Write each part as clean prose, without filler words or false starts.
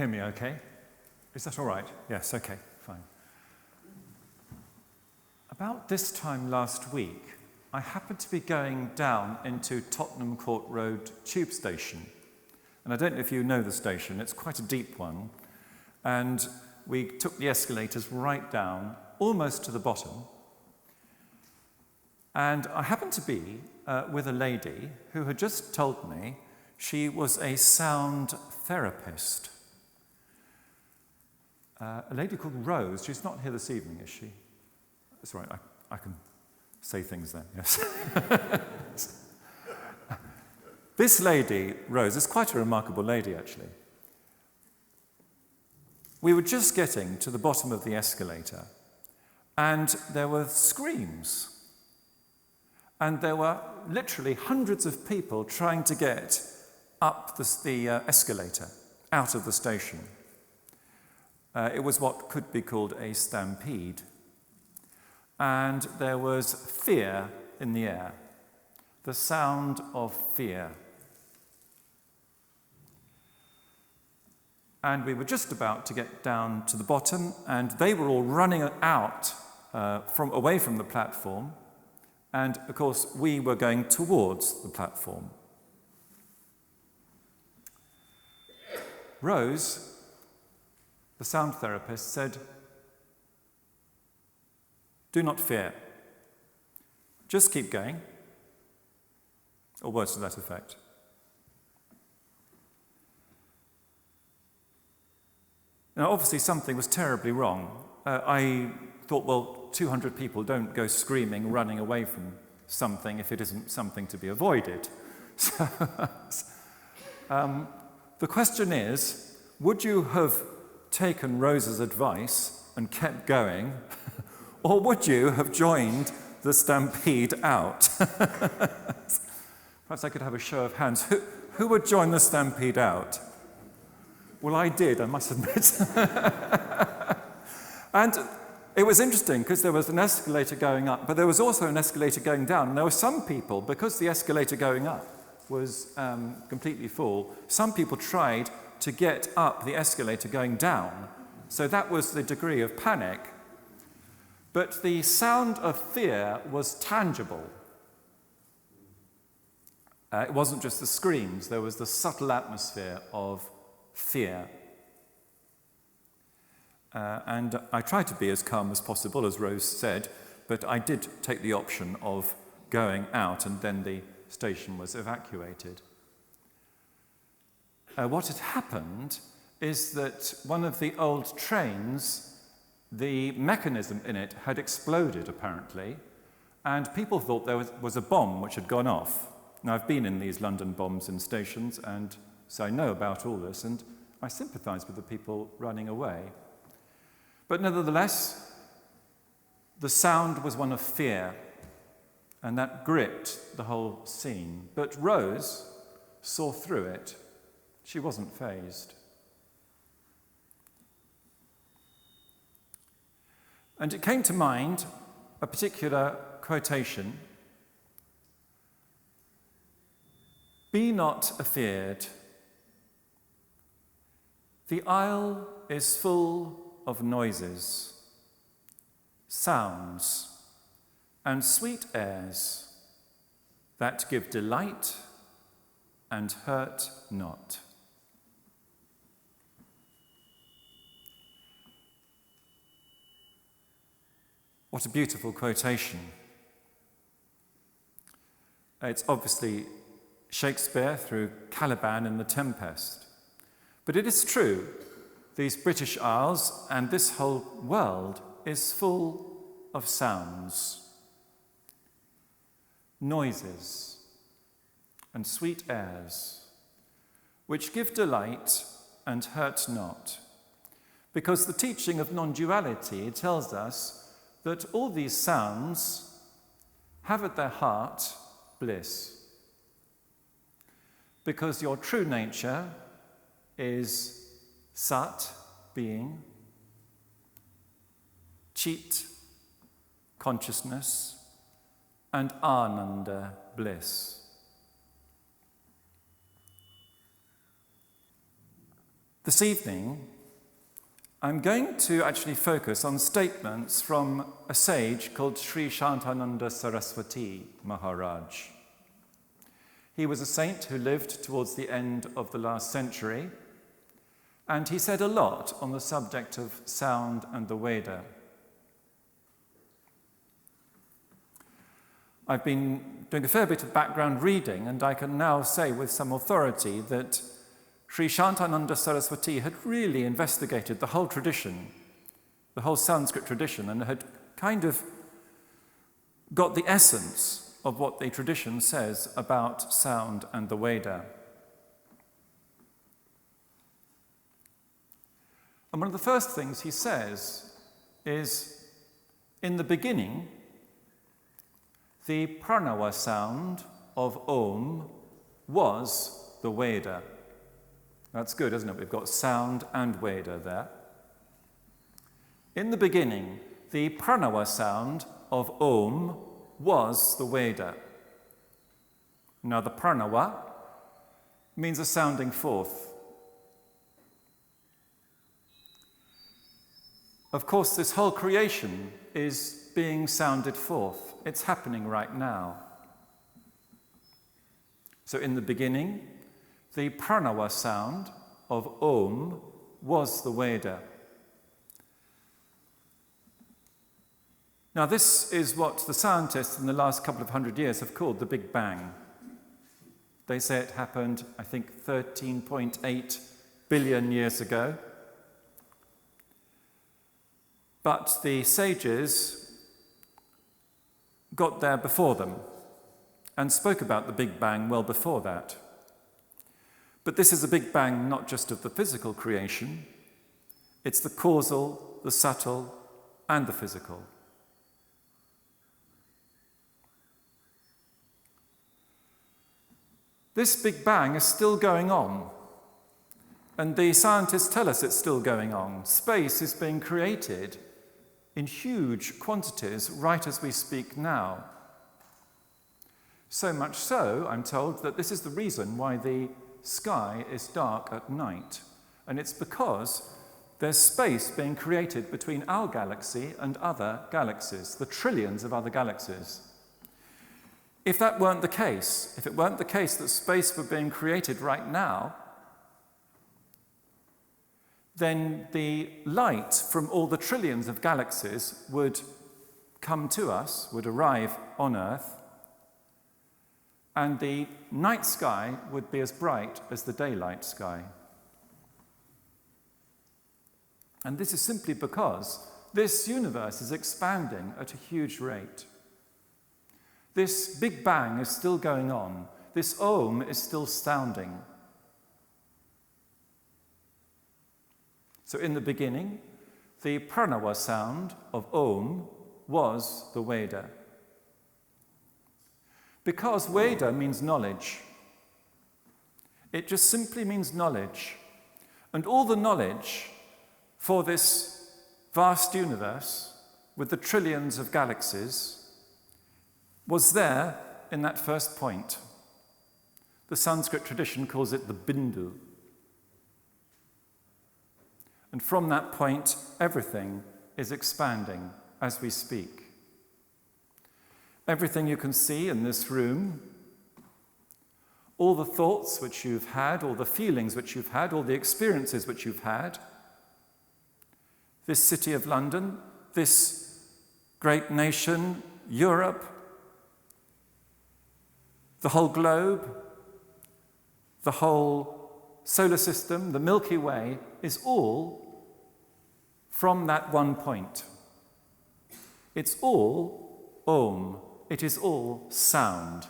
hear me okay? Is that all right? Yes, okay, fine. About this time last week, I happened to be going down into Tottenham Court Road tube station. And I don't know if you know the station, it's quite a deep one. And we took the escalators right down, almost to the bottom. And I happened to be with a lady who had just told me she was a sound therapist. A lady called Rose. She's not here this evening, is she? That's right, I can say things then, yes. This lady, Rose, is quite a remarkable lady, actually. We were just getting to the bottom of the escalator, and there were screams. And there were literally hundreds of people trying to get up the escalator, out of the station. It was what could be called a stampede. And there was fear in the air, the sound of fear. And we were just about to get down to the bottom, and they were all running out away from the platform. And, of course, we were going towards the platform. Rose, the sound therapist, said, "Do not fear. Just keep going." Or words to that effect. Now, obviously, something was terribly wrong. I thought, well, 200 people don't go screaming, running away from something if it isn't something to be avoided. So, the question is, would you have taken Rose's advice and kept going, or would you have joined the stampede out? Perhaps I could have a show of hands. Who would join the stampede out? Well, I did, I must admit. And it was interesting because there was an escalator going up, but there was also an escalator going down. And there were some people, because the escalator going up was completely full, some people tried to get up the escalator going down. So that was the degree of panic. But the sound of fear was tangible. It wasn't just the screams, there was the subtle atmosphere of fear. And I tried to be as calm as possible, as Rose said, but I did take the option of going out, and then the station was evacuated. What had happened is that one of the old trains, the mechanism in it had exploded, apparently, and people thought there was a bomb which had gone off. Now, I've been in these London bombs in stations, and so I know about all this, and I sympathise with the people running away. But nevertheless, the sound was one of fear, and that gripped the whole scene. But Rose saw through it. She wasn't fazed. And it came to mind a particular quotation. "Be not afeared. The isle is full of noises, sounds, and sweet airs that give delight and hurt not." What a beautiful quotation. It's obviously Shakespeare through Caliban in The Tempest. But it is true, these British Isles and this whole world is full of sounds, noises, and sweet airs, which give delight and hurt not. Because the teaching of non-duality tells us that all these sounds have at their heart bliss. Because your true nature is Sat, being, Chit, consciousness, and Ananda, bliss. This evening, I'm going to actually focus on statements from a sage called Sri Shantananda Saraswati Maharaj. He was a saint who lived towards the end of the last century, and he said a lot on the subject of sound and the Veda. I've been doing a fair bit of background reading, and I can now say with some authority that Sri Shantananda Saraswati had really investigated the whole tradition, the whole Sanskrit tradition, and had kind of got the essence of what the tradition says about sound and the Veda. And one of the first things he says is, in the beginning, the pranava sound of Om was the Veda. That's good, isn't it? We've got sound and Veda there. In the beginning, the pranava sound of Om was the Veda. Now, the pranava means a sounding forth. Of course, this whole creation is being sounded forth. It's happening right now. So in the beginning, the pranava sound of Om was the Veda. Now, this is what the scientists in the last couple of hundred years have called the Big Bang. They say it happened, I think, 13.8 billion years ago. But the sages got there before them and spoke about the Big Bang well before that. But this is a Big Bang not just of the physical creation, it's the causal, the subtle, and the physical. This Big Bang is still going on, and the scientists tell us it's still going on. Space is being created in huge quantities right as we speak now. So much so, I'm told, that this is the reason why the sky is dark at night. And it's because there's space being created between our galaxy and other galaxies, the trillions of other galaxies. If that weren't the case, if it weren't the case that space were being created right now, then the light from all the trillions of galaxies would come to us, would arrive on Earth, and the night sky would be as bright as the daylight sky. And this is simply because this universe is expanding at a huge rate. This Big Bang is still going on. This Om is still sounding. So in the beginning, the pranava sound of Om was the Veda. Because Veda means knowledge. It just simply means knowledge. And all the knowledge for this vast universe with the trillions of galaxies was there in that first point. The Sanskrit tradition calls it the Bindu. And from that point, everything is expanding as we speak. Everything you can see in this room, all the thoughts which you've had, all the feelings which you've had, all the experiences which you've had, this city of London, this great nation, Europe, the whole globe, the whole solar system, the Milky Way, is all from that one point. It's all Om. It is all sound.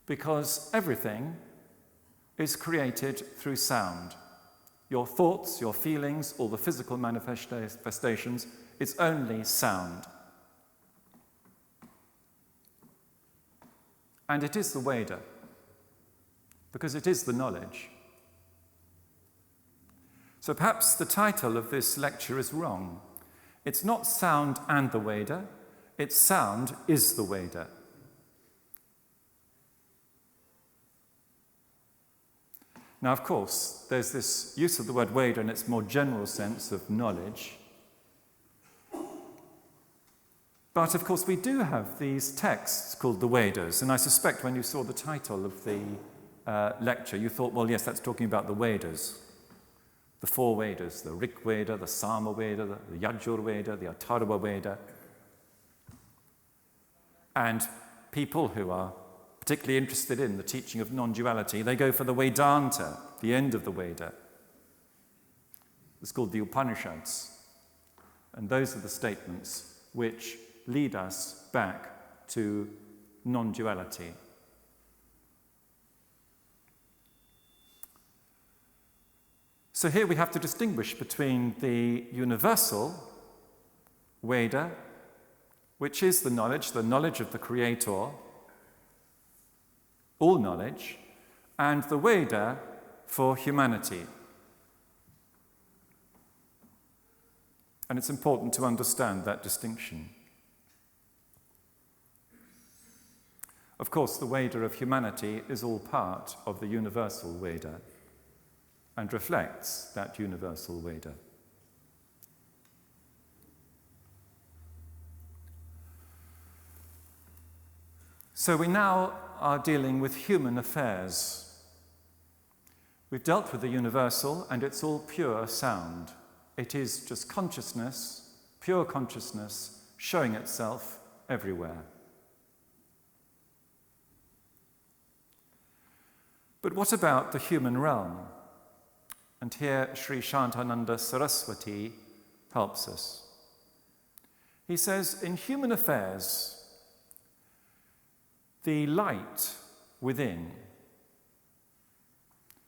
Because everything is created through sound. Your thoughts, your feelings, all the physical manifestations, it's only sound. And it is the Veda, because it is the knowledge. So perhaps the title of this lecture is wrong. It's not sound and the Veda, it's sound is the Veda. Now, of course, there's this use of the word Veda in its more general sense of knowledge. But, of course, we do have these texts called the Vedas, and I suspect when you saw the title of the lecture, you thought, well, yes, that's talking about the Vedas. The four Vedas, the Rig Veda, the Sama Veda, the Yajur Veda, the Atharva Veda. And people who are particularly interested in the teaching of non-duality, they go for the Vedanta, the end of the Veda. It's called the Upanishads. And those are the statements which lead us back to non-duality. So here we have to distinguish between the universal Veda, which is the knowledge of the Creator, all knowledge, and the Veda for humanity. And it's important to understand that distinction. Of course, the Veda of humanity is all part of the universal Veda and reflects that universal Veda. So we now are dealing with human affairs. We've dealt with the universal, and it's all pure sound. It is just consciousness, pure consciousness, showing itself everywhere. But what about the human realm? And here Sri Shantananda Saraswati helps us. He says, in human affairs, the light within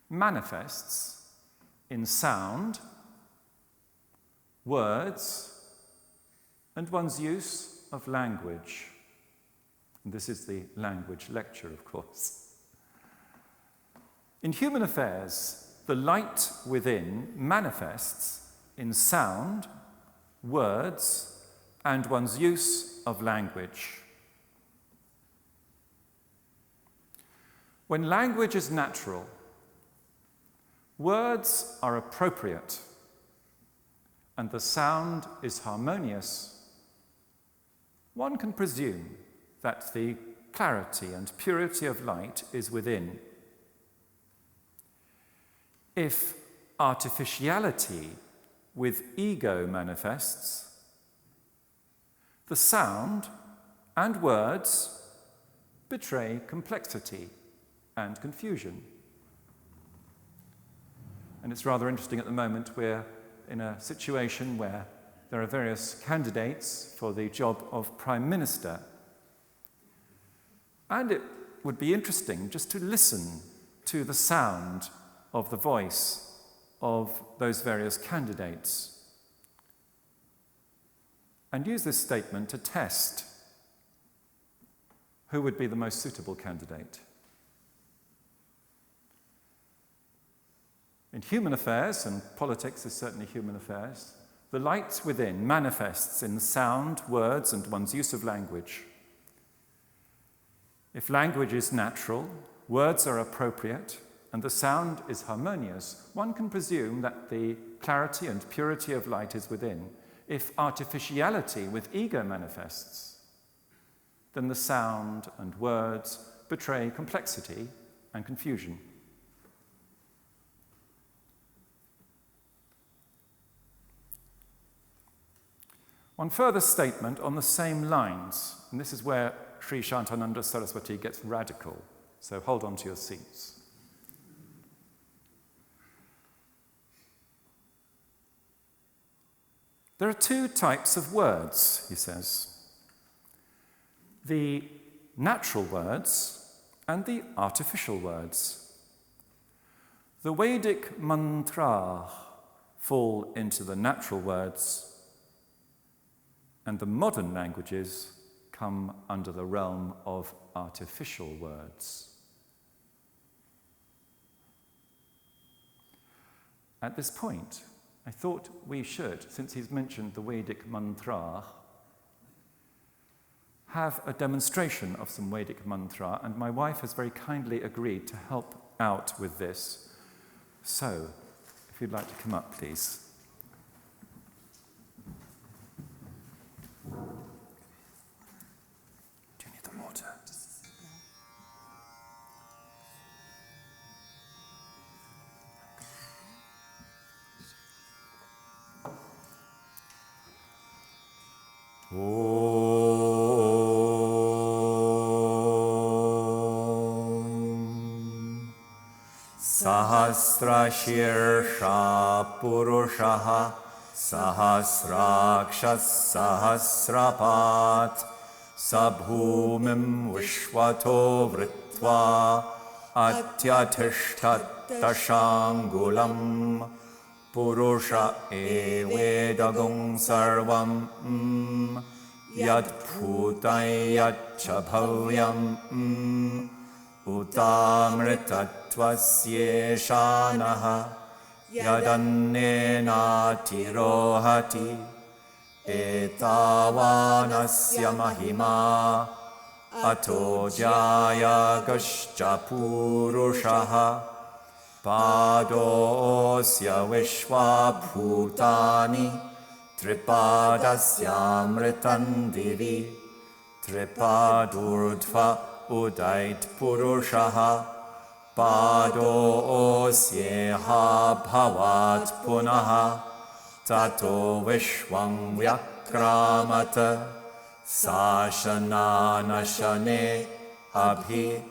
manifests in sound, words, and one's use of language. And this is the language lecture, of course. In human affairs, the light within manifests in sound, words, and one's use of language. When language is natural, words are appropriate, and the sound is harmonious, one can presume that the clarity and purity of light is within. If artificiality with ego manifests, the sound and words betray complexity and confusion. And it's rather interesting at the moment, we're in a situation where there are various candidates for the job of Prime Minister. And it would be interesting just to listen to the sound of the voice of those various candidates and use this statement to test who would be the most suitable candidate. In human affairs, and politics is certainly human affairs, the light within manifests in sound, words, and one's use of language. If language is natural, words are appropriate, and the sound is harmonious, one can presume that the clarity and purity of light is within. If artificiality with ego manifests, then the sound and words betray complexity and confusion. One further statement on the same lines, and this is where Sri Shantananda Saraswati gets radical, so hold on to your seats. There are two types of words, he says. The natural words and the artificial words. The Vedic mantra fall into the natural words, and the modern languages come under the realm of artificial words. At this point, I thought we should, since he's mentioned the Vedic mantra, have a demonstration of some Vedic mantra, and my wife has very kindly agreed to help out with this. So, if you'd like to come up, please. Do you need the water? Sahasrashirsha Purushaha Sahasrakshas Sahasrapat Sabhumim Vishwato Vritva Atyatishtat Tashangulam Purusha Evedagum Sarvam Yat Bhutai Yat Chabhavyam Utamritatvasyeşanaha Yadannena tirohati Etavanasya mahima Ato jaya gascha purushaha Padosya vishvabhutani Tripadasya divi Tripadurdva Udait Purushaha Pado Osyeha Bhavat Punaha Tato Vishwam Vyakramata Sashanana Shane Abhi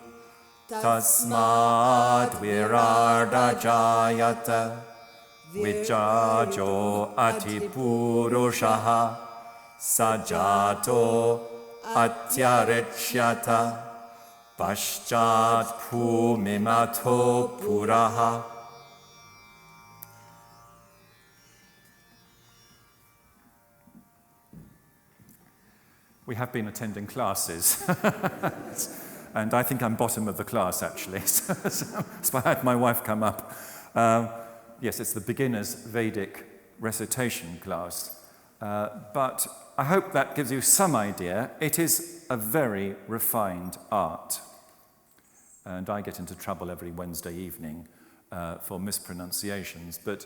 Tasmad Virarda Jayata Vijajo Ati Purushaha Sajato Atyarichyata Paschat Bhumimato Puraha. We have been attending classes, and I think I'm bottom of the class, actually. So I had my wife come up. Yes, it's the beginner's Vedic recitation class, but I hope that gives you some idea. It is a very refined art. And I get into trouble every Wednesday evening for mispronunciations. But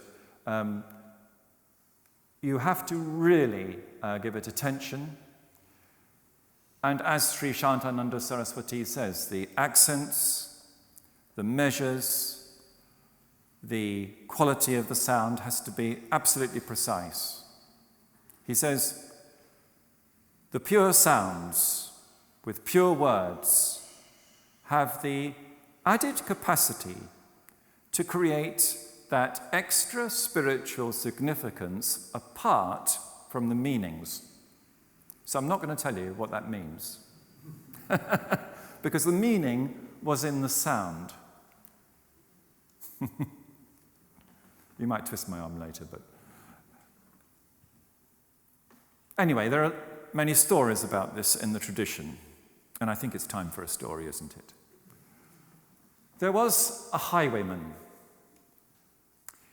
you have to really give it attention. And as Sri Shantananda Saraswati says, the accents, the measures, the quality of the sound has to be absolutely precise. He says, the pure sounds with pure words have the added capacity to create that extra spiritual significance apart from the meanings. So I'm not going to tell you what that means, because the meaning was in the sound. You might twist my arm later, but anyway, there are many stories about this in the tradition, and I think it's time for a story, isn't it? There was a highwayman.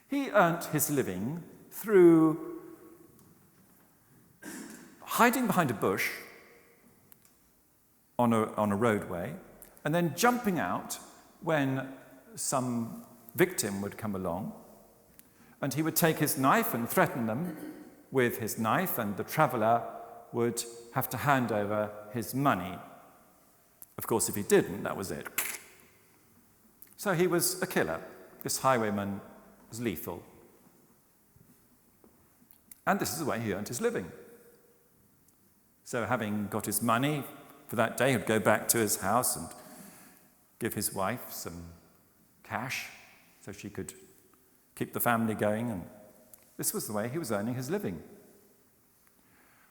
He earned his living through hiding behind a bush on a roadway and then jumping out when some victim would come along, and he would take his knife and threaten them with his knife, and the traveller would have to hand over his money. Of course, if he didn't, that was it. So he was a killer. This highwayman was lethal. And this is the way he earned his living. So having got his money for that day, he'd go back to his house and give his wife some cash so she could keep the family going. And this was the way he was earning his living.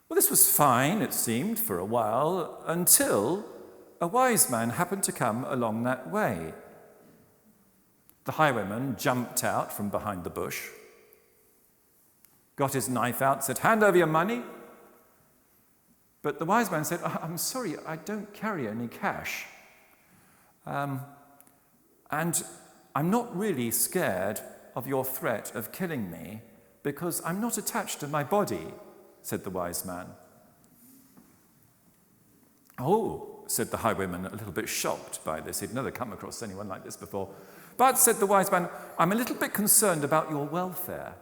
Well, this was fine, it seemed, for a while, until a wise man happened to come along that way. The highwayman jumped out from behind the bush, got his knife out, said, "Hand over your money." But the wise man said, "I'm sorry, I don't carry any cash. And I'm not really scared of your threat of killing me because I'm not attached to my body," said the wise man. "Oh," said the highwayman, a little bit shocked by this. He'd never come across anyone like this before. But, said the wise man, I'm a little bit concerned about your welfare.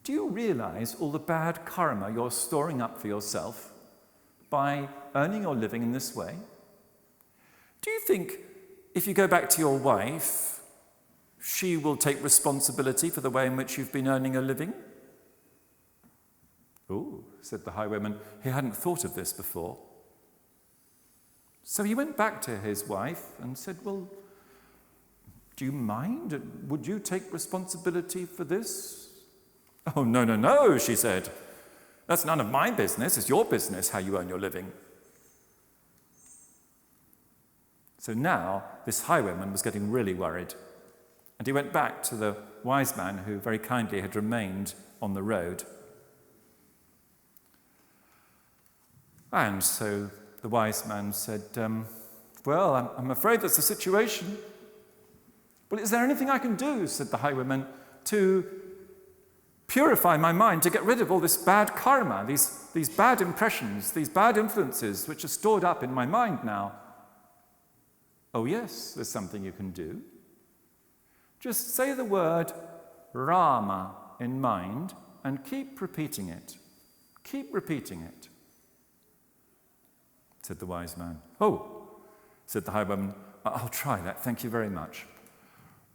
Do you realize all the bad karma you're storing up for yourself by earning your living in this way? Do you think if you go back to your wife, she will take responsibility for the way in which you've been earning a living? Oh, said the highwayman, he hadn't thought of this before. So he went back to his wife and said, well, do you mind? Would you take responsibility for this? Oh, no, she said. That's none of my business. It's your business how you earn your living. So now this highwayman was getting really worried. And he went back to the wise man who very kindly had remained on the road. And so the wise man said, well, I'm afraid that's the situation. Well, is there anything I can do, said the highwayman, to purify my mind, to get rid of all this bad karma, these bad impressions, these bad influences which are stored up in my mind now? Oh yes, there's something you can do. Just say the word Rama in mind and keep repeating it. Keep repeating it, said the wise man. Oh, said the highwayman, I'll try that, thank you very much.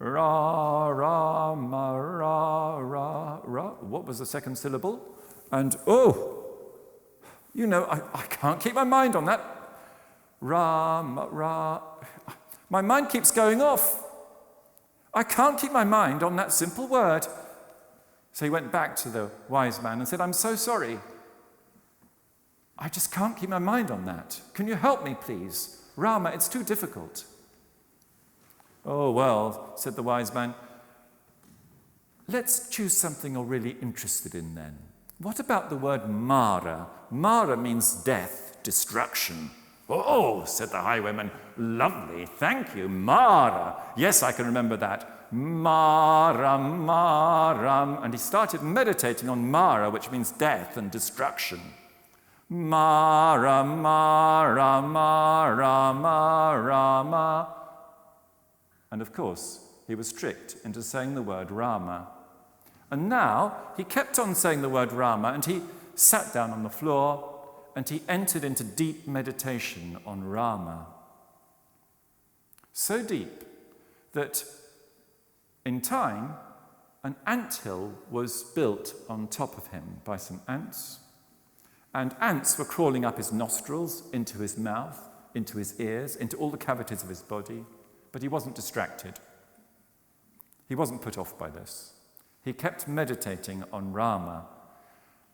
Ra, ra, ma, ra, ra, ra. What was the second syllable? And, I can't keep my mind on that. Ra, ma, ra. My mind keeps going off. I can't keep my mind on that simple word. So he went back to the wise man and said, I'm so sorry. I just can't keep my mind on that. Can you help me, please? Rama, it's too difficult. Oh, well, said the wise man, let's choose something you're really interested in then. What about the word Mara? Mara means death, destruction. Oh, said the highwayman, lovely, thank you, Mara. Yes, I can remember that. Mara, Mara. And he started meditating on Mara, which means death and destruction. Mara, Mara, Mara, Mara, Mara. And of course, he was tricked into saying the word Rama. And now he kept on saying the word Rama, and he sat down on the floor and he entered into deep meditation on Rama. So deep that in time, an anthill was built on top of him by some ants. And ants were crawling up his nostrils, into his mouth, into his ears, into all the cavities of his body. But he wasn't distracted. He wasn't put off by this. He kept meditating on Rama.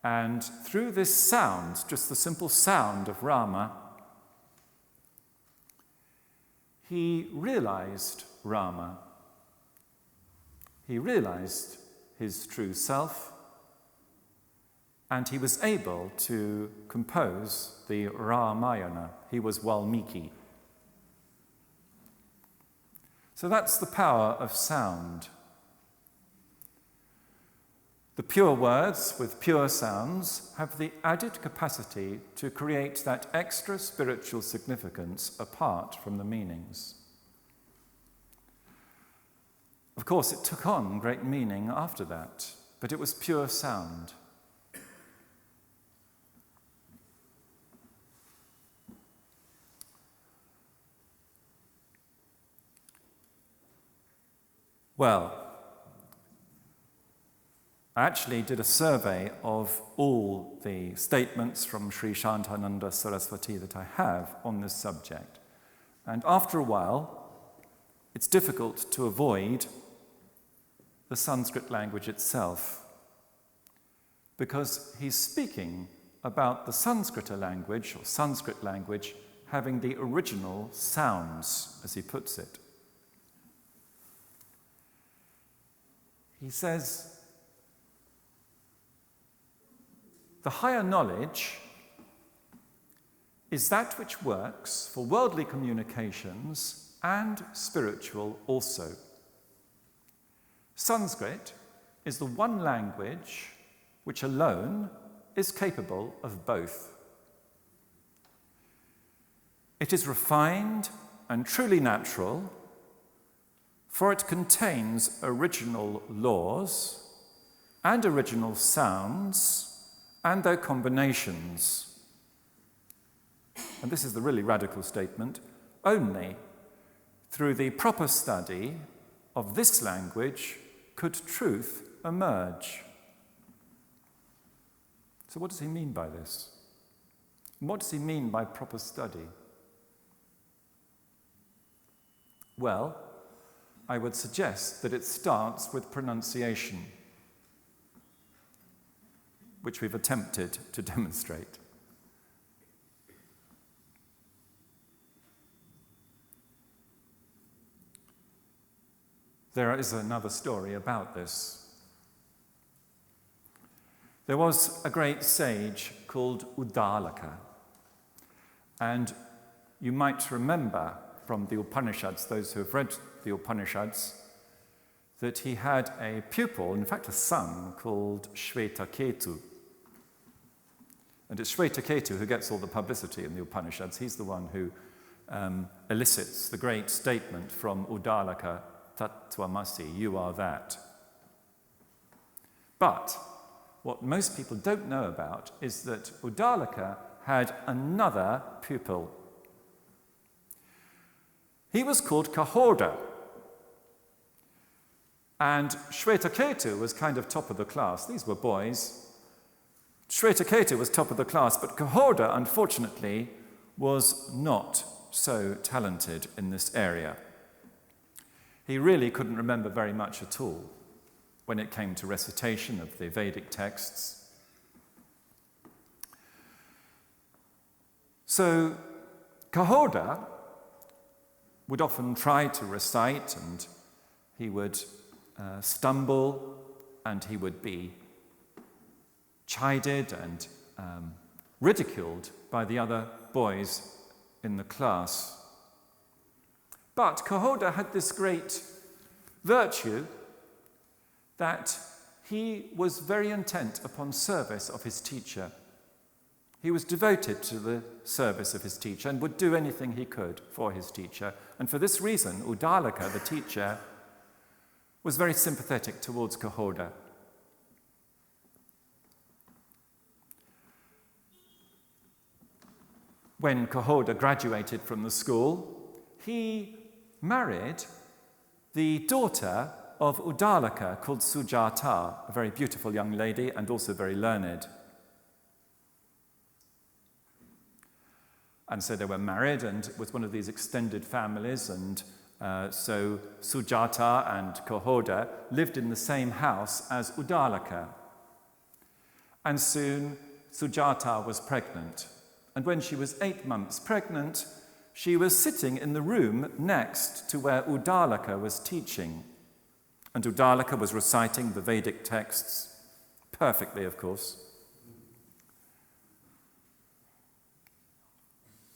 And through this sound, just the simple sound of Rama, he realized Rama. He realized his true self, and he was able to compose the Ramayana. He was Valmiki. So that's the power of sound. The pure words with pure sounds have the added capacity to create that extra spiritual significance apart from the meanings. Of course, it took on great meaning after that, but it was pure sound. Well, I actually did a survey of all the statements from Sri Shantananda Saraswati that I have on this subject. And after a while, it's difficult to avoid the Sanskrit language itself, because he's speaking about the Sanskrit language having the original sounds, as he puts it. He says, the higher knowledge is that which works for worldly communications and spiritual also. Sanskrit is the one language which alone is capable of both. It is refined and truly natural, for it contains original laws and original sounds and their combinations. And this is the really radical statement. Only through the proper study of this language could truth emerge. So what does he mean by this? What does he mean by proper study? Well, I would suggest that it starts with pronunciation, which we've attempted to demonstrate. There is another story about this. There was a great sage called Uddalaka, and you might remember from the Upanishads, those who have read the Upanishads, that he had a pupil, in fact a son, called Shvetaketu. And it's Shvetaketu who gets all the publicity in the Upanishads. He's the one who elicits the great statement from Uddalaka, Tattvamasi, you are that. But what most people don't know about is that Uddalaka had another pupil. He was called Kahorda. And Shvetaketu was kind of top of the class. These were boys. Shvetaketu was top of the class, but Kahorda, unfortunately, was not so talented in this area. He really couldn't remember very much at all when it came to recitation of the Vedic texts. So Kahorda would often try to recite, and he would stumble, and he would be chided and ridiculed by the other boys in the class. But Kahorda had this great virtue that he was very intent upon service of his teacher. He was devoted to the service of his teacher and would do anything he could for his teacher. And for this reason, Uddalaka, the teacher, was very sympathetic towards Kahorda. When Kahorda graduated from the school, he married the daughter of Uddalaka called Sujata, a very beautiful young lady and also very learned. And so they were married, and it was one of these extended families, and so Sujata and Kahorda lived in the same house as Uddalaka. And soon Sujata was pregnant. And when she was 8 months pregnant, she was sitting in the room next to where Uddalaka was teaching. And Uddalaka was reciting the Vedic texts, perfectly, of course.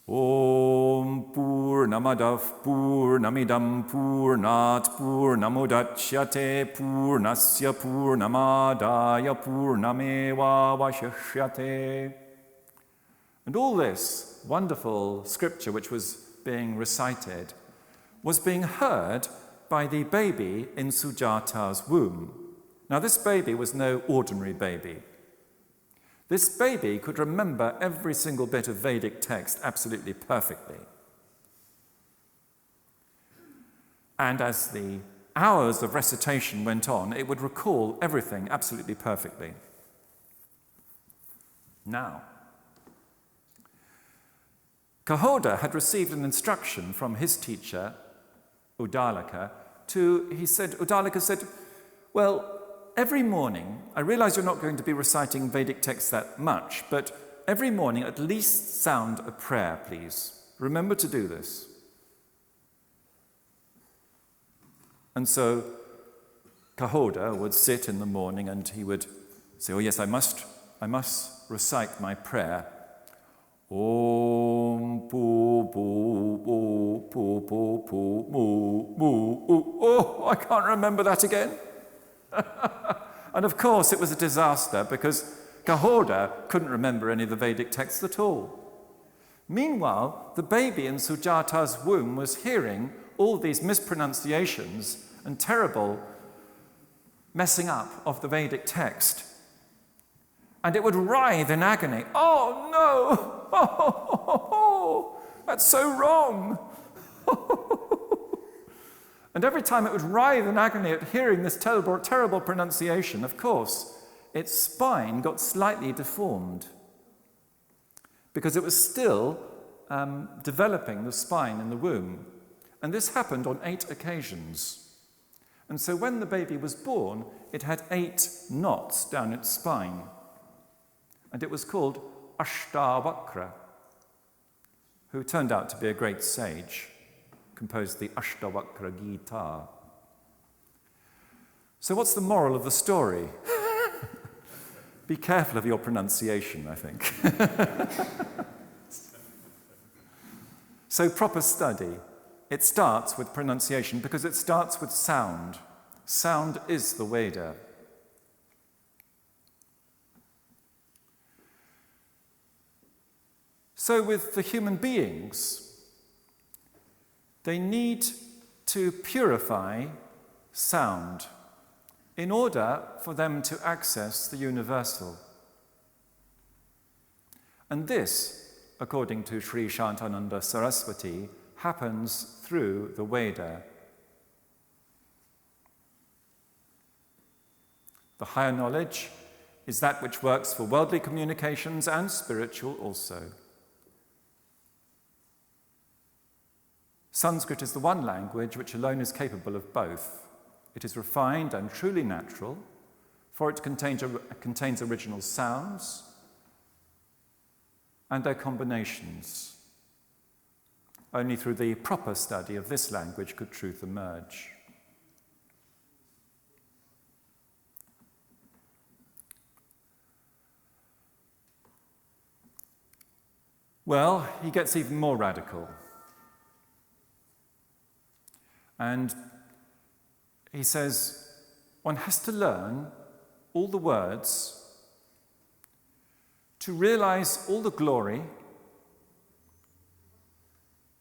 Om Purnamadav Purnamidam Purnat Purnamudachyate Purnasya Purnamadaya Purnameva Vashishyate. And all this wonderful scripture which was being recited was being heard by the baby in Sujata's womb. Now, this baby was no ordinary baby. This baby could remember every single bit of Vedic text absolutely perfectly. And as the hours of recitation went on, it would recall everything absolutely perfectly. Now, Kahorda had received an instruction from his teacher, Uddalaka, Uddalaka said, well, every morning, I realize you're not going to be reciting Vedic texts that much, but every morning at least sound a prayer, please. Remember to do this. And so Kahorda would sit in the morning and he would say, oh yes, I must recite my prayer. Om pu pu pu pu pu pu mu mu. Oh, I can't remember that again. And of course it was a disaster because Kahorda couldn't remember any of the Vedic texts at all. Meanwhile, the baby in Sujata's womb was hearing all these mispronunciations and terrible messing up of the Vedic text. And it would writhe in agony. Oh no! Oh, that's so wrong! And every time it would writhe in agony at hearing this terrible pronunciation, of course, its spine got slightly deformed because it was still developing the spine in the womb. And this happened on 8 occasions. And so when the baby was born, it had 8 knots down its spine. And it was called Ashtavakra, who turned out to be a great sage, composed the Ashtavakra Gita. So what's the moral of the story? Be careful of your pronunciation, I think. So proper study. It starts with pronunciation because it starts with sound. Sound is the Veda. So with the human beings, they need to purify sound in order for them to access the universal. And this, according to Sri Shantananda Saraswati, happens through the Veda. The higher knowledge is that which works for worldly communications and spiritual also. Sanskrit is the one language which alone is capable of both. It is refined and truly natural, for it contains original sounds and their combinations. Only through the proper study of this language could truth emerge. Well, he gets even more radical. And he says, one has to learn all the words to realize all the glory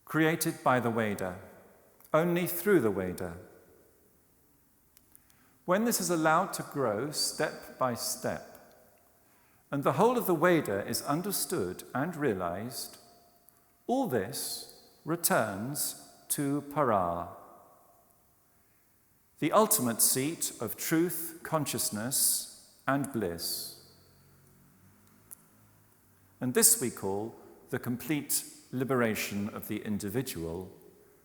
created by the Veda, only through the Veda. When this is allowed to grow step by step, and the whole of the Veda is understood and realized, all this returns to Para, the ultimate seat of truth, consciousness, and bliss. And this we call the complete liberation of the individual,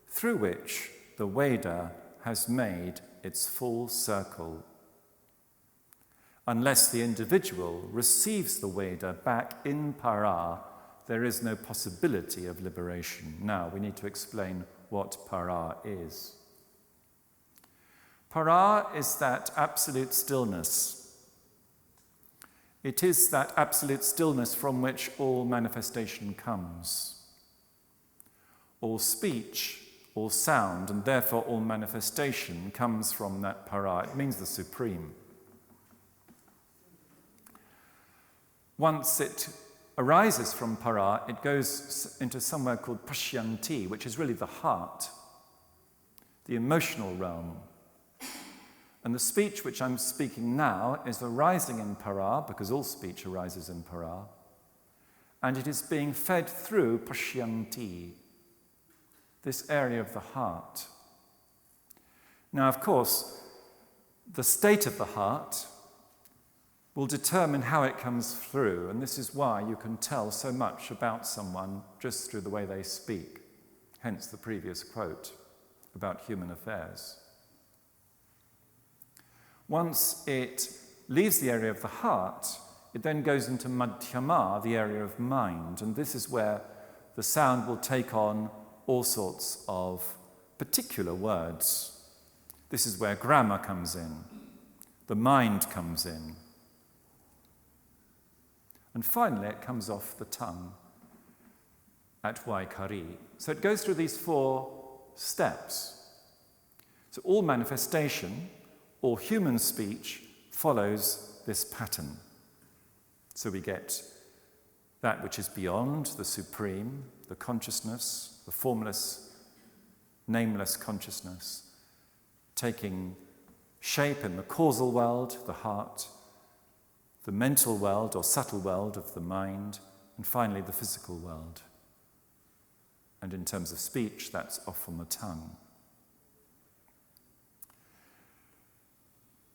through which the Veda has made its full circle. Unless the individual receives the Veda back in Para, there is no possibility of liberation. Now, we need to explain what Para is. Para is that absolute stillness. It is that absolute stillness from which all manifestation comes. All speech, all sound, and therefore all manifestation comes from that Para. It means the supreme. Once it arises from Para, it goes into somewhere called Pashyanti, which is really the heart, the emotional realm. And the speech which I'm speaking now is arising in Para, because all speech arises in Para, and it is being fed through Pashyanti, this area of the heart. Now, of course, the state of the heart will determine how it comes through, and this is why you can tell so much about someone just through the way they speak, hence the previous quote about human affairs. Once it leaves the area of the heart, it then goes into Madhyama, the area of mind, and this is where the sound will take on all sorts of particular words. This is where grammar comes in, the mind comes in. And finally, it comes off the tongue at Vaikari. So it goes through these 4 steps. So all manifestation, all human speech, follows this pattern. So we get that which is beyond, the supreme, the consciousness, the formless nameless consciousness, taking shape in the causal world, the heart, the mental world or subtle world of the mind, and finally the physical world. And in terms of speech, that's often the tongue.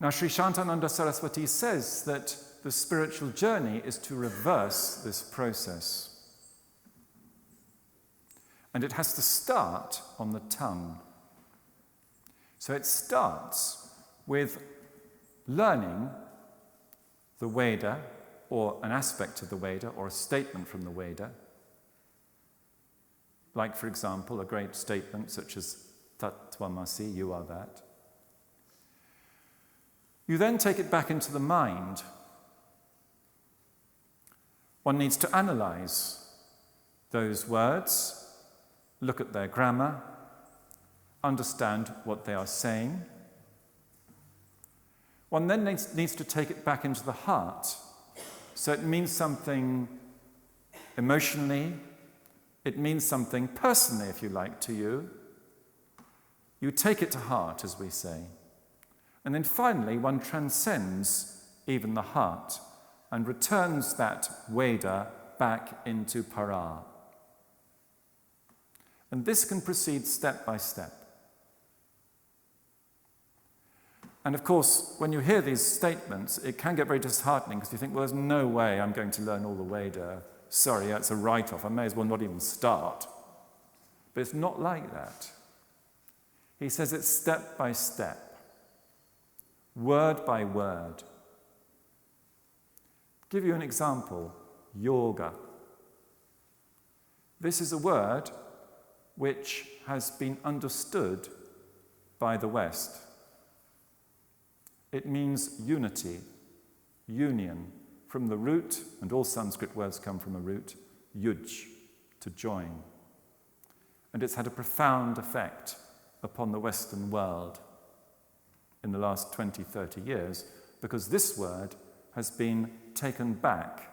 Now, Sri Shantananda Saraswati says that the spiritual journey is to reverse this process. And it has to start on the tongue. So it starts with learning the Veda, or an aspect of the Veda, or a statement from the Veda. Like, for example, a great statement such as Tat Tvamasi, you are that. You then take it back into the mind. One needs to analyze those words, look at their grammar, understand what they are saying. One then needs to take it back into the heart. So it means something emotionally, it means something personally, if you like, to you. You take it to heart, as we say. And then finally, one transcends even the heart and returns that Veda back into para. And this can proceed step by step. And of course, when you hear these statements, it can get very disheartening because you think, well, there's no way I'm going to learn all the Veda. Sorry, that's a write-off. I may as well not even start. But it's not like that. He says it's step by step, word by word. Give you an example, yoga. This is a word which has been understood by the West. It means unity, union, from the root, and all Sanskrit words come from a root, yuj, to join. And it's had a profound effect upon the Western world in the last 20, 30 years, because this word has been taken back,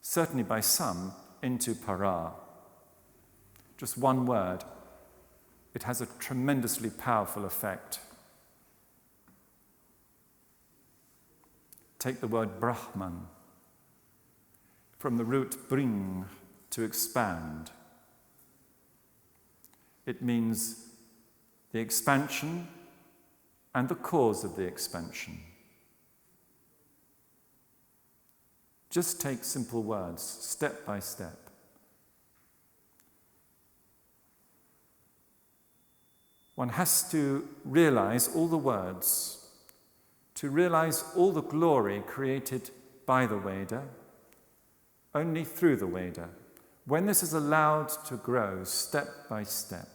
certainly by some, into para. Just one word, it has a tremendously powerful effect. Take the word Brahman, from the root bring, to expand. It means the expansion and the cause of the expansion. Just take simple words, step by step. One has to realize all the words, to realize all the glory created by the Veda, only through the Veda. When this is allowed to grow step by step,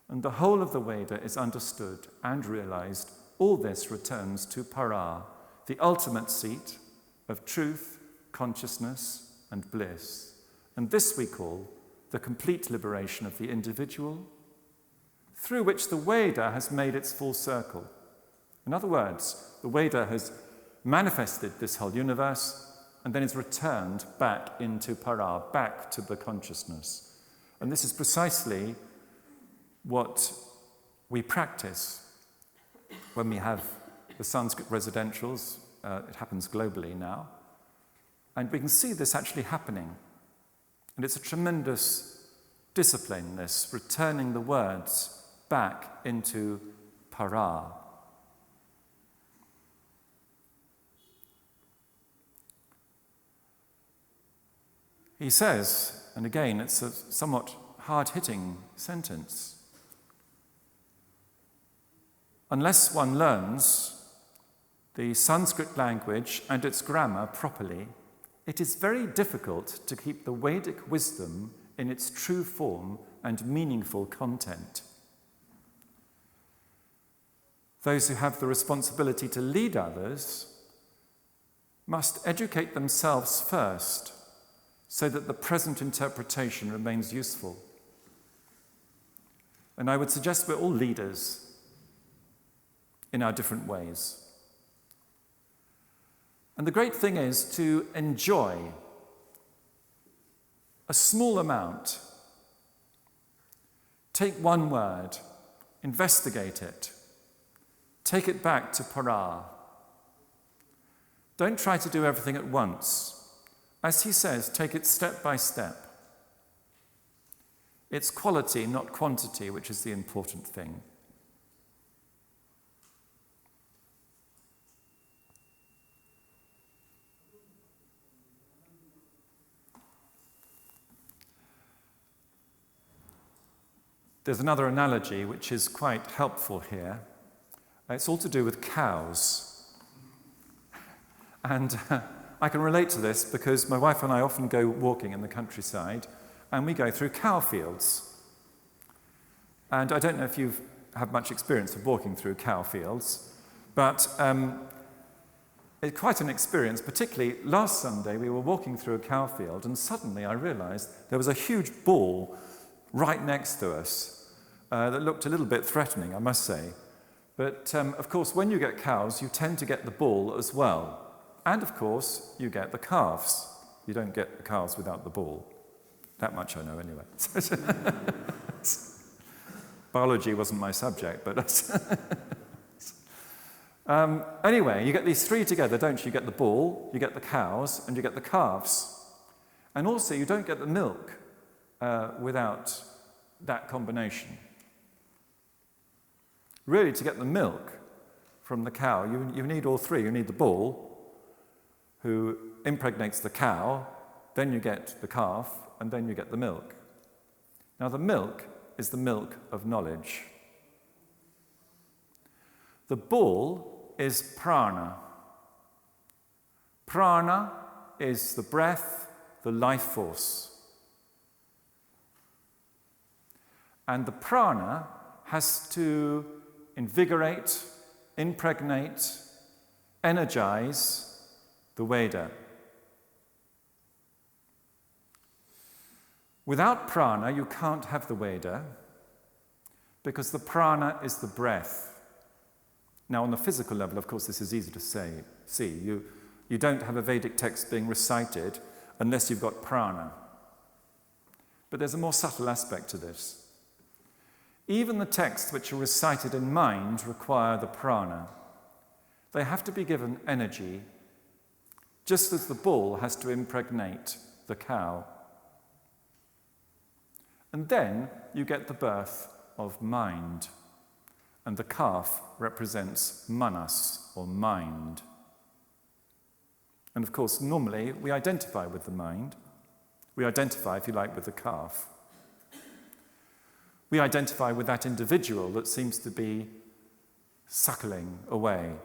and the whole of the Veda is understood and realized, all this returns to para, the ultimate seat of truth, consciousness, and bliss. And this we call the complete liberation of the individual, through which the Veda has made its full circle. In other words, the Veda has manifested this whole universe and then is returned back into para, back to the consciousness. And this is precisely what we practice when we have the Sanskrit residentials. It happens globally now. And we can see this actually happening. And it's a tremendous discipline, this, returning the words back into para. He says, and again, it's a somewhat hard-hitting sentence, unless one learns the Sanskrit language and its grammar properly, it is very difficult to keep the Vedic wisdom in its true form and meaningful content. Those who have the responsibility to lead others must educate themselves first, so that the present interpretation remains useful. And I would suggest we're all leaders in our different ways. And the great thing is to enjoy a small amount, Take one word, investigate it, take it back to para. Don't try to do everything at once. As he says, take it step by step. It's quality, not quantity, which is the important thing. There's another analogy which is quite helpful here. It's all to do with cows. And I can relate to this because my wife and I often go walking in the countryside and we go through cow fields. And I don't know if you've had much experience of walking through cow fields, but it's quite an experience. Particularly last Sunday we were walking through a cow field and suddenly I realized there was a huge bull right next to us that looked a little bit threatening, I must say. But of course, when you get cows, you tend to get the bull as well. And of course, you get the calves. You don't get the calves without the bull. That much I know anyway. Biology wasn't my subject, but anyway, you get these three together, don't you? You get the bull, you get the cows, and you get the calves. And also, you don't get the milk without that combination. Really, to get the milk from the cow, you need all three. You need the bull, who impregnates the cow, then you get the calf, and then you get the milk. Now, the milk is the milk of knowledge. The bull is prana. Prana is the breath, the life force. And the prana has to invigorate, impregnate, energize the Veda. Without prana, you can't have the Veda because the prana is the breath. Now, on the physical level, of course, this is easy to see. You don't have a Vedic text being recited unless you've got prana. But there's a more subtle aspect to this. Even the texts which are recited in mind require the prana. They have to be given energy, just as the bull has to impregnate the cow. And then you get the birth of mind. And the calf represents manas, or mind. And of course, normally we identify with the mind. We identify, if you like, with the calf. We identify with that individual that seems to be suckling away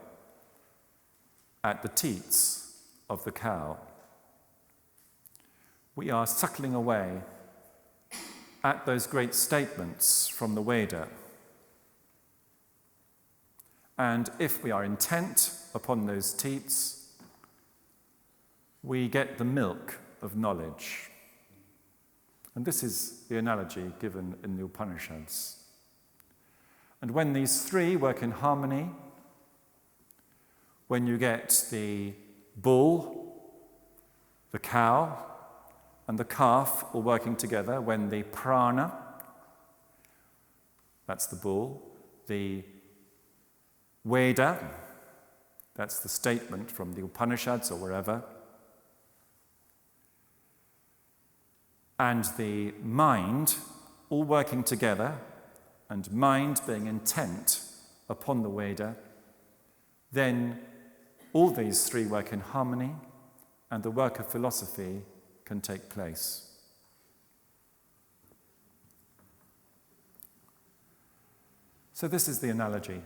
at the teats of the cow. We are suckling away at those great statements from the Veda. And if we are intent upon those teats, we get the milk of knowledge. And this is the analogy given in the Upanishads. And when these three work in harmony, when you get the bull, the cow, and the calf all working together, when the prana, that's the bull, the Veda, that's the statement from the Upanishads or wherever, and the mind all working together, and mind being intent upon the Veda, then all these three work in harmony, and the work of philosophy can take place. So this is the analogy.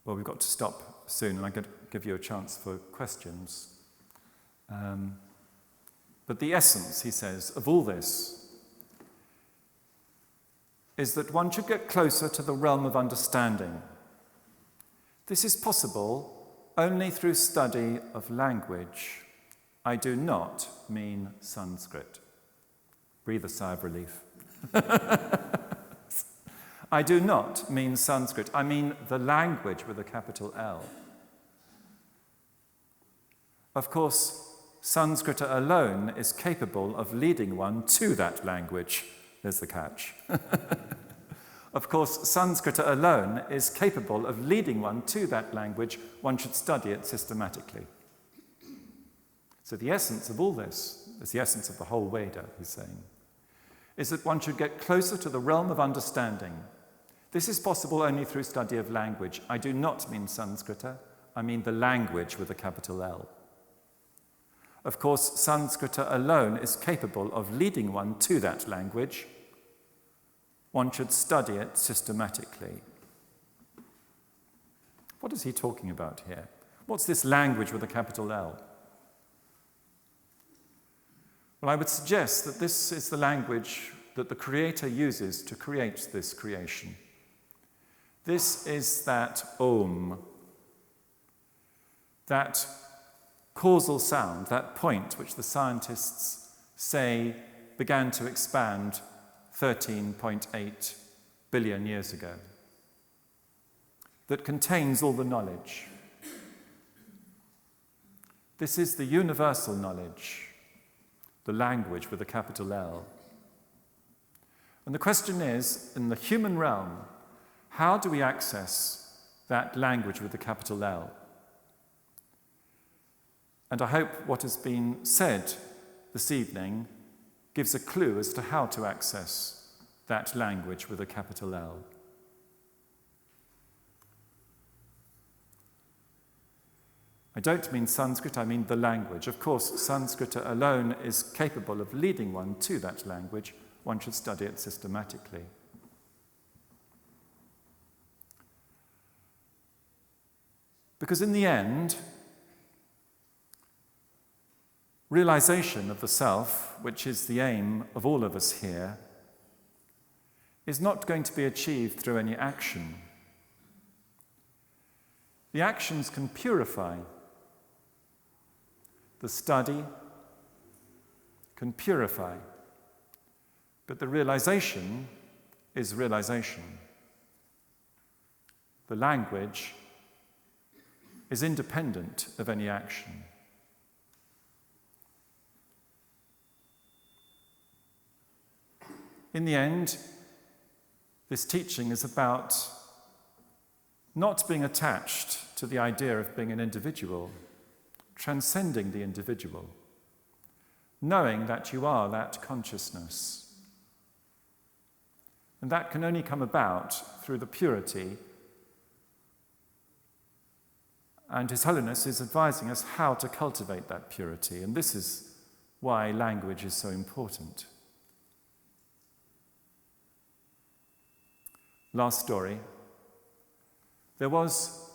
Well, we've got to stop soon, and I'm going to give you a chance for questions. But the essence, he says, of all this is that one should get closer to the realm of understanding. This is possible only through study of language. I do not mean Sanskrit. Breathe a sigh of relief. I do not mean Sanskrit. I mean the language with a capital L. Of course, Sanskrit alone is capable of leading one to that language. There's the catch. Of course, Sanskrit alone is capable of leading one to that language. One should study it systematically. So the essence of all this, is the essence of the whole Veda, he's saying, is that one should get closer to the realm of understanding. This is possible only through study of language. I do not mean Sanskrita, I mean the language with a capital L. Of course, Sanskrita alone is capable of leading one to that language. One should study it systematically. What is he talking about here? What's this language with a capital L? Well, I would suggest that this is the language that the Creator uses to create this creation. This is that Om, that causal sound, that point which the scientists say began to expand 13.8 billion years ago, that contains all the knowledge. This is the universal knowledge, the language with a capital L. And the question is, in the human realm, how do we access that language with a capital L? And I hope what has been said this evening gives a clue as to how to access that language with a capital L. I don't mean Sanskrit, I mean the language. Of course, Sanskrit alone is capable of leading one to that language. One should study it systematically. Because in the end, realization of the self, which is the aim of all of us here, is not going to be achieved through any action. The actions can purify. The study can purify. But the realization is realization. The language is independent of any action. In the end, this teaching is about not being attached to the idea of being an individual, transcending the individual, knowing that you are that consciousness. And that can only come about through the purity. And His Holiness is advising us how to cultivate that purity. And this is why language is so important. Last story. There was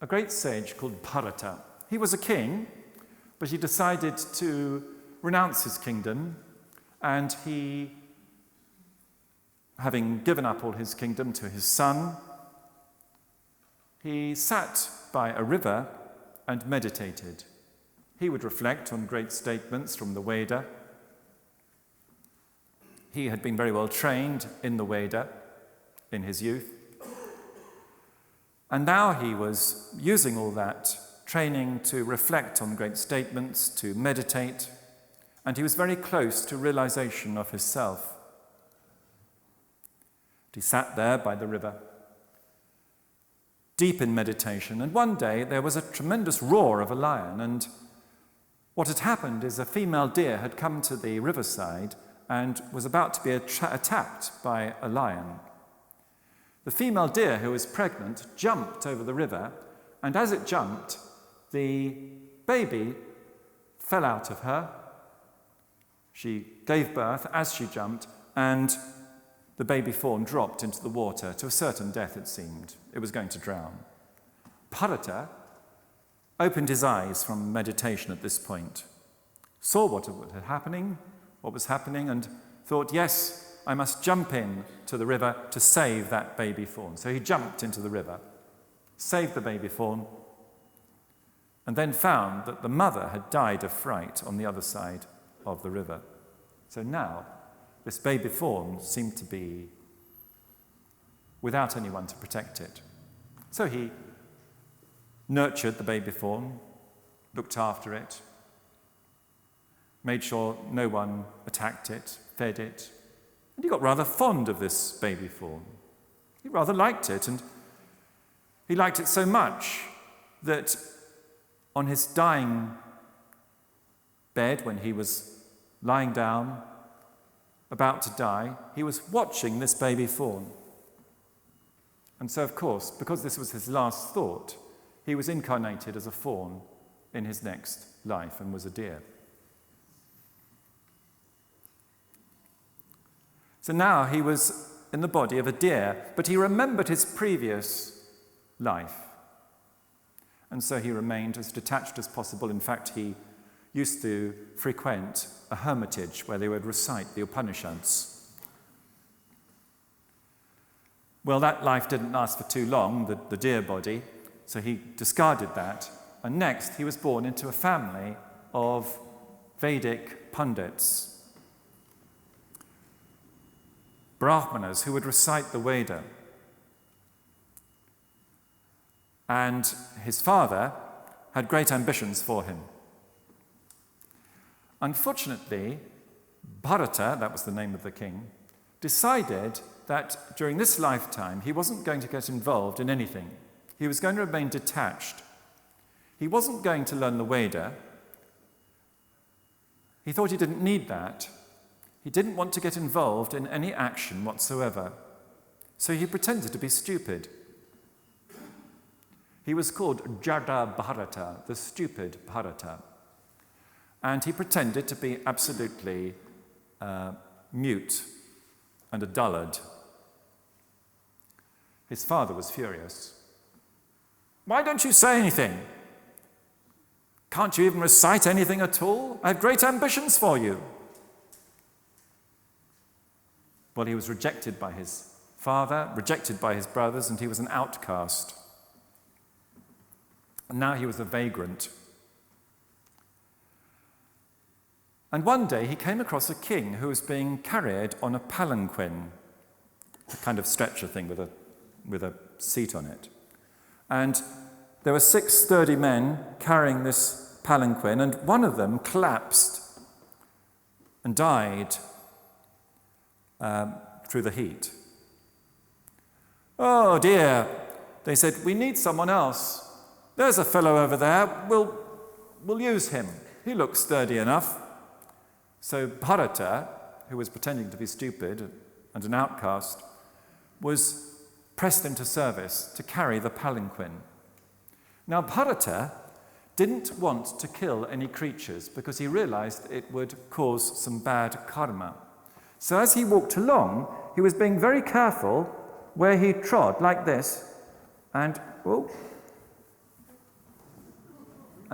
a great sage called Bharata. He was a king, but he decided to renounce his kingdom, and he, having given up all his kingdom to his son, he sat by a river and meditated. He would reflect on great statements from the Veda. He had been very well trained in the Veda in his youth. And now he was using all that training to reflect on great statements, to meditate, and he was very close to realization of his self. He sat there by the river, deep in meditation, and one day there was a tremendous roar of a lion, and what had happened is a female deer had come to the riverside and was about to be attacked by a lion. The female deer, who was pregnant, jumped over the river, and as it jumped, the baby fell out of her. She gave birth as she jumped, and the baby fawn dropped into the water to a certain death, it seemed. It was going to drown. Bharata opened his eyes from meditation at this point, saw what was happening, and thought, yes, I must jump in to the river to save that baby fawn. So he jumped into the river, saved the baby fawn, and then found that the mother had died of fright on the other side of the river. So now, this baby fawn seemed to be without anyone to protect it. So he nurtured the baby fawn, looked after it, made sure no one attacked it, fed it. And he got rather fond of this baby fawn. He rather liked it, and he liked it so much that on his dying bed, when he was lying down, about to die, he was watching this baby fawn. And so, of course, because this was his last thought, he was incarnated as a fawn in his next life and was a deer. So now he was in the body of a deer, but he remembered his previous life. And so he remained as detached as possible. In fact, he used to frequent a hermitage where they would recite the Upanishads. Well, that life didn't last for too long, the deer body, so he discarded that. And next, he was born into a family of Vedic pundits, Brahmanas who would recite the Veda. And his father had great ambitions for him. Unfortunately, Bharata, that was the name of the king, decided that during this lifetime he wasn't going to get involved in anything. He was going to remain detached. He wasn't going to learn the Veda. He thought he didn't need that. He didn't want to get involved in any action whatsoever. So he pretended to be stupid. He was called Jada Bharata, the stupid Bharata. And he pretended to be absolutely mute and a dullard. His father was furious. "Why don't you say anything? Can't you even recite anything at all? I have great ambitions for you." Well, he was rejected by his father, rejected by his brothers, and he was an outcast. And now he was a vagrant. And one day he came across a king who was being carried on a palanquin, a kind of stretcher thing with a seat on it. And there were 6 sturdy men carrying this palanquin, and one of them collapsed and died through the heat. "Oh dear," they said, "we need someone else. There's a fellow over there. We'll use him. He looks sturdy enough." So Bharata, who was pretending to be stupid and an outcast, was pressed into service to carry the palanquin. Now Bharata didn't want to kill any creatures because he realized it would cause some bad karma. So as he walked along, he was being very careful where he trod, like this, and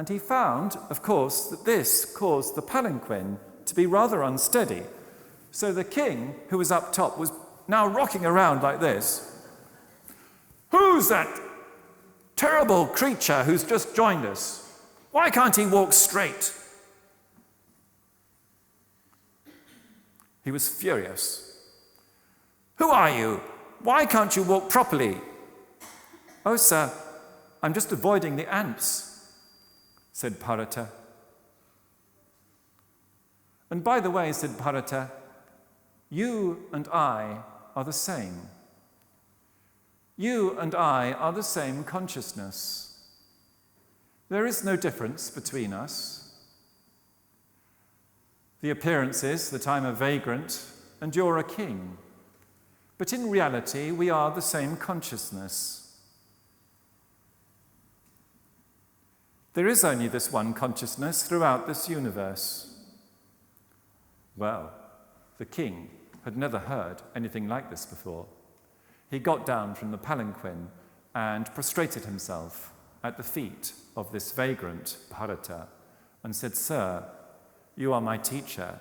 he found, of course, that this caused the palanquin to be rather unsteady. So the king, who was up top, was now rocking around like this. "Who's that terrible creature who's just joined us? Why can't he walk straight?" He was furious. "Who are you? Why can't you walk properly?" "Oh, sir, I'm just avoiding the ants," said Bharata. "And by the way," said Bharata, "you and I are the same. You and I are the same consciousness. There is no difference between us. The appearance is that I'm a vagrant and you're a king. But in reality, we are the same consciousness. There is only this one consciousness throughout this universe." Well, the king had never heard anything like this before. He got down from the palanquin and prostrated himself at the feet of this vagrant Bharata and said, "Sir, you are my teacher."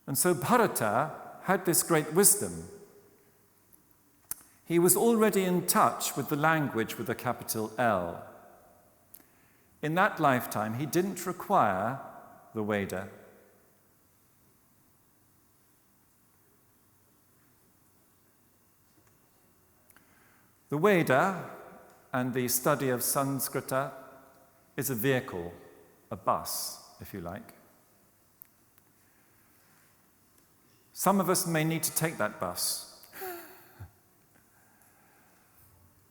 And so Bharata had this great wisdom. He was already in touch with the language with a capital L. In that lifetime, he didn't require the Veda. The Veda and the study of Sanskrita is a vehicle, a bus, if you like. Some of us may need to take that bus.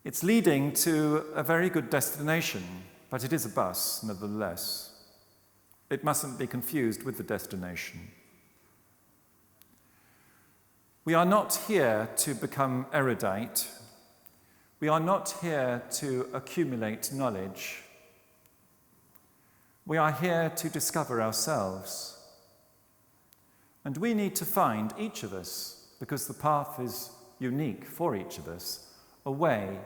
It's leading to a very good destination, but it is a bus, nevertheless. It mustn't be confused with the destination. We are not here to become erudite. We are not here to accumulate knowledge. We are here to discover ourselves. And we need to find, each of us, because the path is unique for each of us, a way.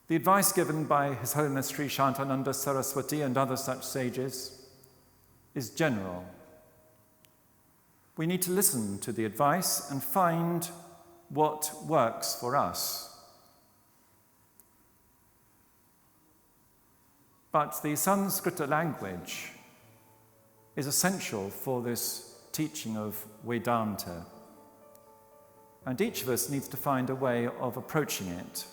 The advice given by His Holiness Sri Shantananda Saraswati and other such sages is general. We need to listen to the advice and find what works for us. But the Sanskrit language is essential for this teaching of Vedanta. And each of us needs to find a way of approaching it.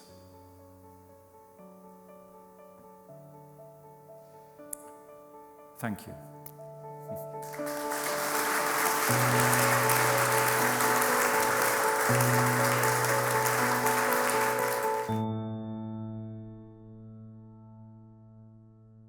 Thank you.